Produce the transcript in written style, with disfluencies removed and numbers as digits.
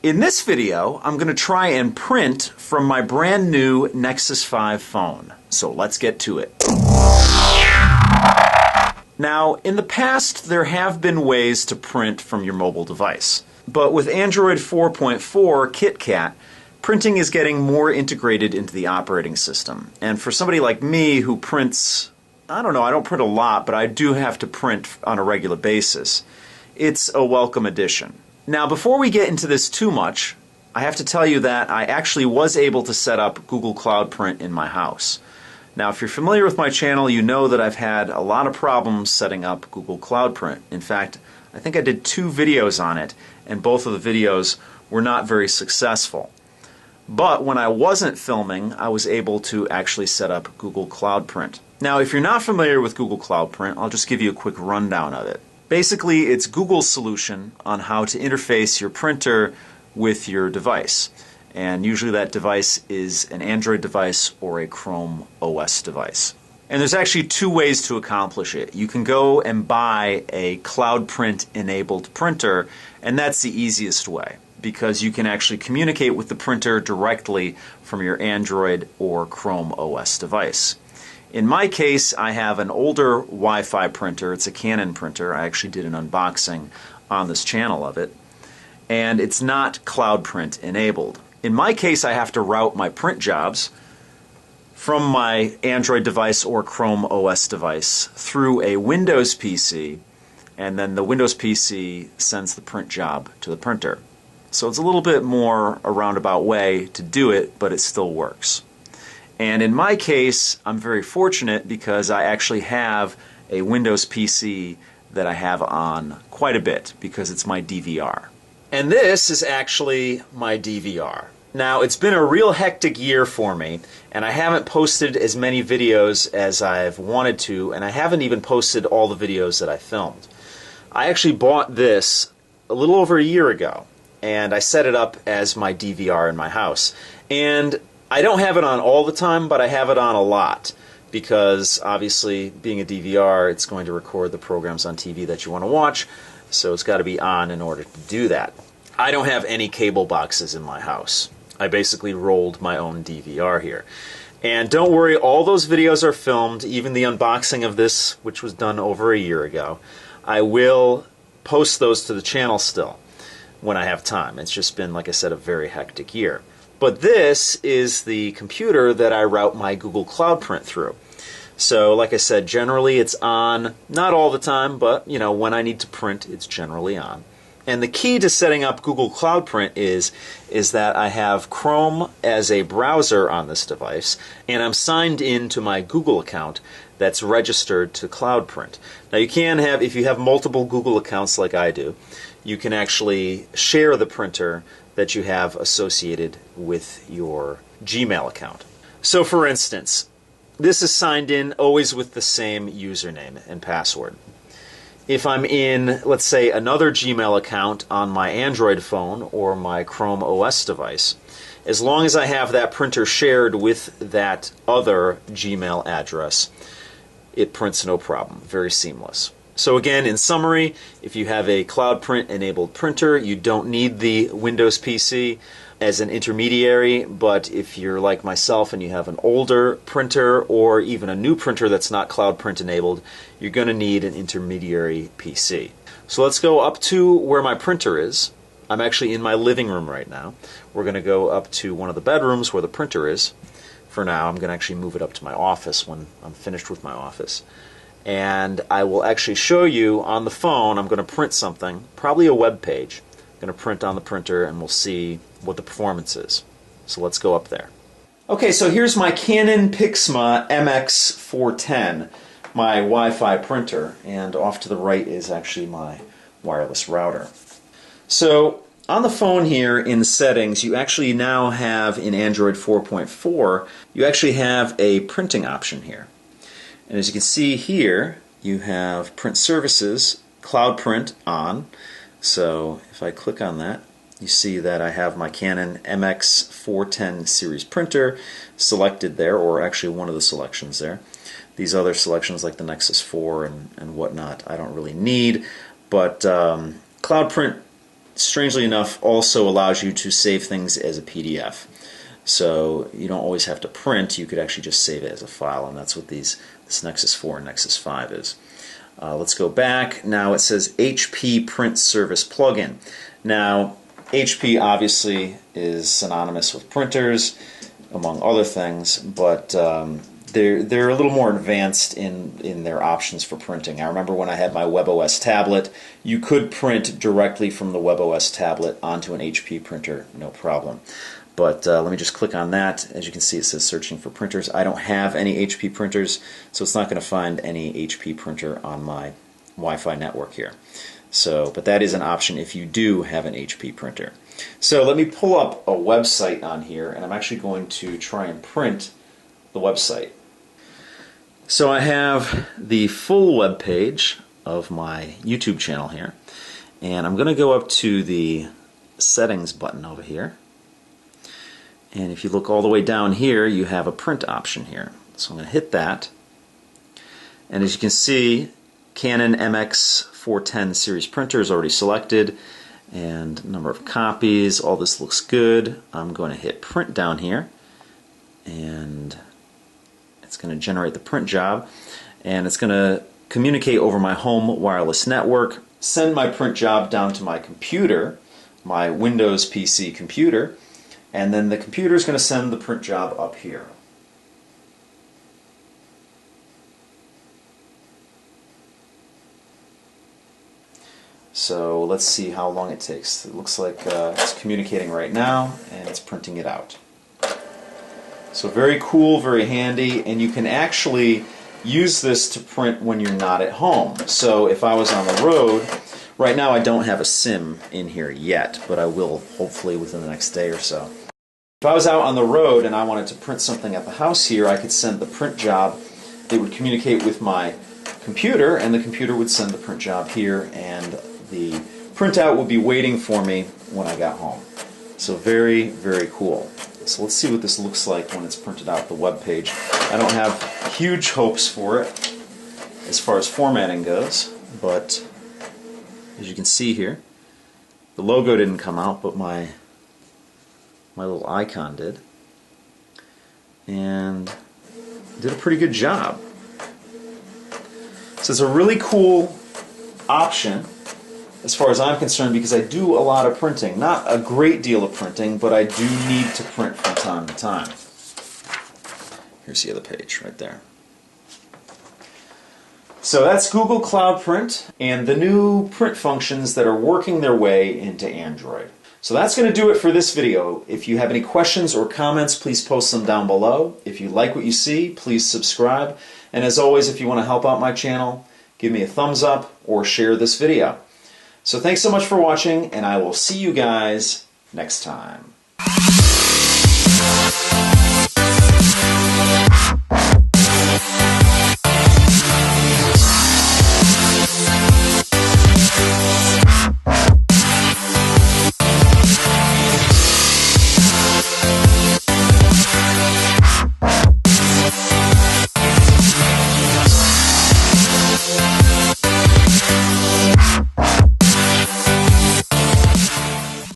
In this video, I'm going to try and print from my brand new Nexus 5 phone. So let's get to it. Now, in the past, there have been ways to print from your mobile device. But with Android 4.4 KitKat, printing is getting more integrated into the operating system. And for somebody like me who prints, I don't print a lot, but I do have to print on a regular basis, it's a welcome addition. Now, before we get into this too much, I have to tell you that I actually was able to set up Google Cloud Print in my house. Now, if you're familiar with my channel, you know that I've had a lot of problems setting up Google Cloud Print. In fact, I think I did 2 videos on it, and both of the videos were not very successful. But when I wasn't filming, I was able to actually set up Google Cloud Print. Now, if you're not familiar with Google Cloud Print, I'll just give you a quick rundown of it. Basically, it's Google's solution on how to interface your printer with your device. And usually that device is an Android device or a Chrome OS device. And there's actually 2 ways to accomplish it. You can go and buy a Cloud Print enabled printer, and that's the easiest way, because you can actually communicate with the printer directly from your Android or Chrome OS device. In my case, I have an older Wi-Fi printer. It's a Canon printer. I actually did an unboxing on this channel of it. And it's not Cloud Print enabled. In my case, I have to route my print jobs from my Android device or Chrome OS device through a Windows PC, and then the Windows PC sends the print job to the printer. So it's a little bit more a roundabout way to do it, but it still works. And in my case, I'm very fortunate because I actually have a Windows PC that I have on quite a bit because it's my DVR. And this is actually my DVR. Now, it's been a real hectic year for me, and I haven't posted as many videos as I've wanted to, and I haven't even posted all the videos that I filmed. I actually bought this a little over a year ago, and I set it up as my DVR in my house. And I don't have it on all the time, but I have it on a lot because obviously being a DVR, it's going to record the programs on TV that you want to watch, so it's got to be on in order to do that. I don't have any cable boxes in my house. I basically rolled my own DVR here. And don't worry, all those videos are filmed, even the unboxing of this, which was done over a year ago. I will post those to the channel still when I have time. It's just been, like I said, a very hectic year. But this is the computer that I route my Google Cloud Print through. So, like I said, generally it's on, not all the time, but when I need to print, it's generally on. And the key to setting up Google Cloud Print is that I have Chrome as a browser on this device, and I'm signed in to my Google account that's registered to Cloud Print. Now you can have, if you have multiple Google accounts like I do, you can actually share the printer that you have associated with your Gmail account. So for instance, this is signed in always with the same username and password. If I'm in, let's say, another Gmail account on my Android phone or my Chrome OS device, as long as I have that printer shared with that other Gmail address, it prints no problem. Very seamless. So again, in summary, if you have a Cloud Print enabled printer, you don't need the Windows PC as an intermediary, but if you're like myself and you have an older printer or even a new printer that's not Cloud Print enabled, you're going to need an intermediary PC. So let's go up to where my printer is. I'm actually in my living room right now. We're going to go up to one of the bedrooms where the printer is. For now, I'm going to actually move it up to my office when I'm finished with my office. And I will actually show you on the phone. I'm going to print something, probably a web page. I'm going to print on the printer and we'll see what the performance is. So let's go up there. Okay, so here's my Canon Pixma MX410, my Wi-Fi printer, and off to the right is actually my wireless router. So on the phone here in settings, you actually now have in Android 4.4, you actually have a printing option here. And as you can see here, you have Print Services, Cloud Print on. So if I click on that, you see that I have my Canon MX410 series printer selected there, or actually one of the selections there. These other selections like the Nexus 4 and whatnot I don't really need, but Cloud Print strangely enough, also allows you to save things as a PDF. So you don't always have to print, you could actually just save it as a file, and that's what this Nexus 4 and Nexus 5 is. Let's go back. Now it says HP Print Service Plugin. Now, HP obviously is synonymous with printers, among other things, but they're a little more advanced in their options for printing. I remember when I had my WebOS tablet, you could print directly from the WebOS tablet onto an HP printer, no problem. But let me just click on that. As you can see, it says searching for printers. I don't have any HP printers, so it's not going to find any HP printer on my Wi-Fi network here. So, but that is an option if you do have an HP printer. So let me pull up a website on here, and I'm actually going to try and print the website. So I have the full web page of my YouTube channel here, and I'm going to go up to the settings button over here. And if you look all the way down here, you have a print option here. So I'm going to hit that. And as you can see, Canon MX410 series printer is already selected. And number of copies, all this looks good. I'm going to hit print down here. And it's going to generate the print job. And it's going to communicate over my home wireless network, send my print job down to my computer, my Windows PC computer, and then the computer is going to send the print job up here. So let's see how long it takes. It looks like it's communicating right now, and it's printing it out. So very cool, very handy, and you can actually use this to print when you're not at home. So if I was on the road, right now I don't have a SIM in here yet, but I will hopefully within the next day or so. If I was out on the road and I wanted to print something at the house here, I could send the print job. It would communicate with my computer, and the computer would send the print job here, and the printout would be waiting for me when I got home. So very, very cool. So let's see what this looks like when it's printed out the web page. I don't have huge hopes for it as far as formatting goes, but as you can see here, the logo didn't come out, but my little icon did, and did a pretty good job. So it's a really cool option as far as I'm concerned, because I do a lot of printing. Not a great deal of printing, but I do need to print from time to time. Here's the other page right there. So that's Google Cloud Print and the new print functions that are working their way into Android. So that's going to do it for this video. If you have any questions or comments, please post them down below. If you like what you see, please subscribe. And as always, if you want to help out my channel, give me a thumbs up or share this video. So thanks so much for watching, and I will see you guys next time.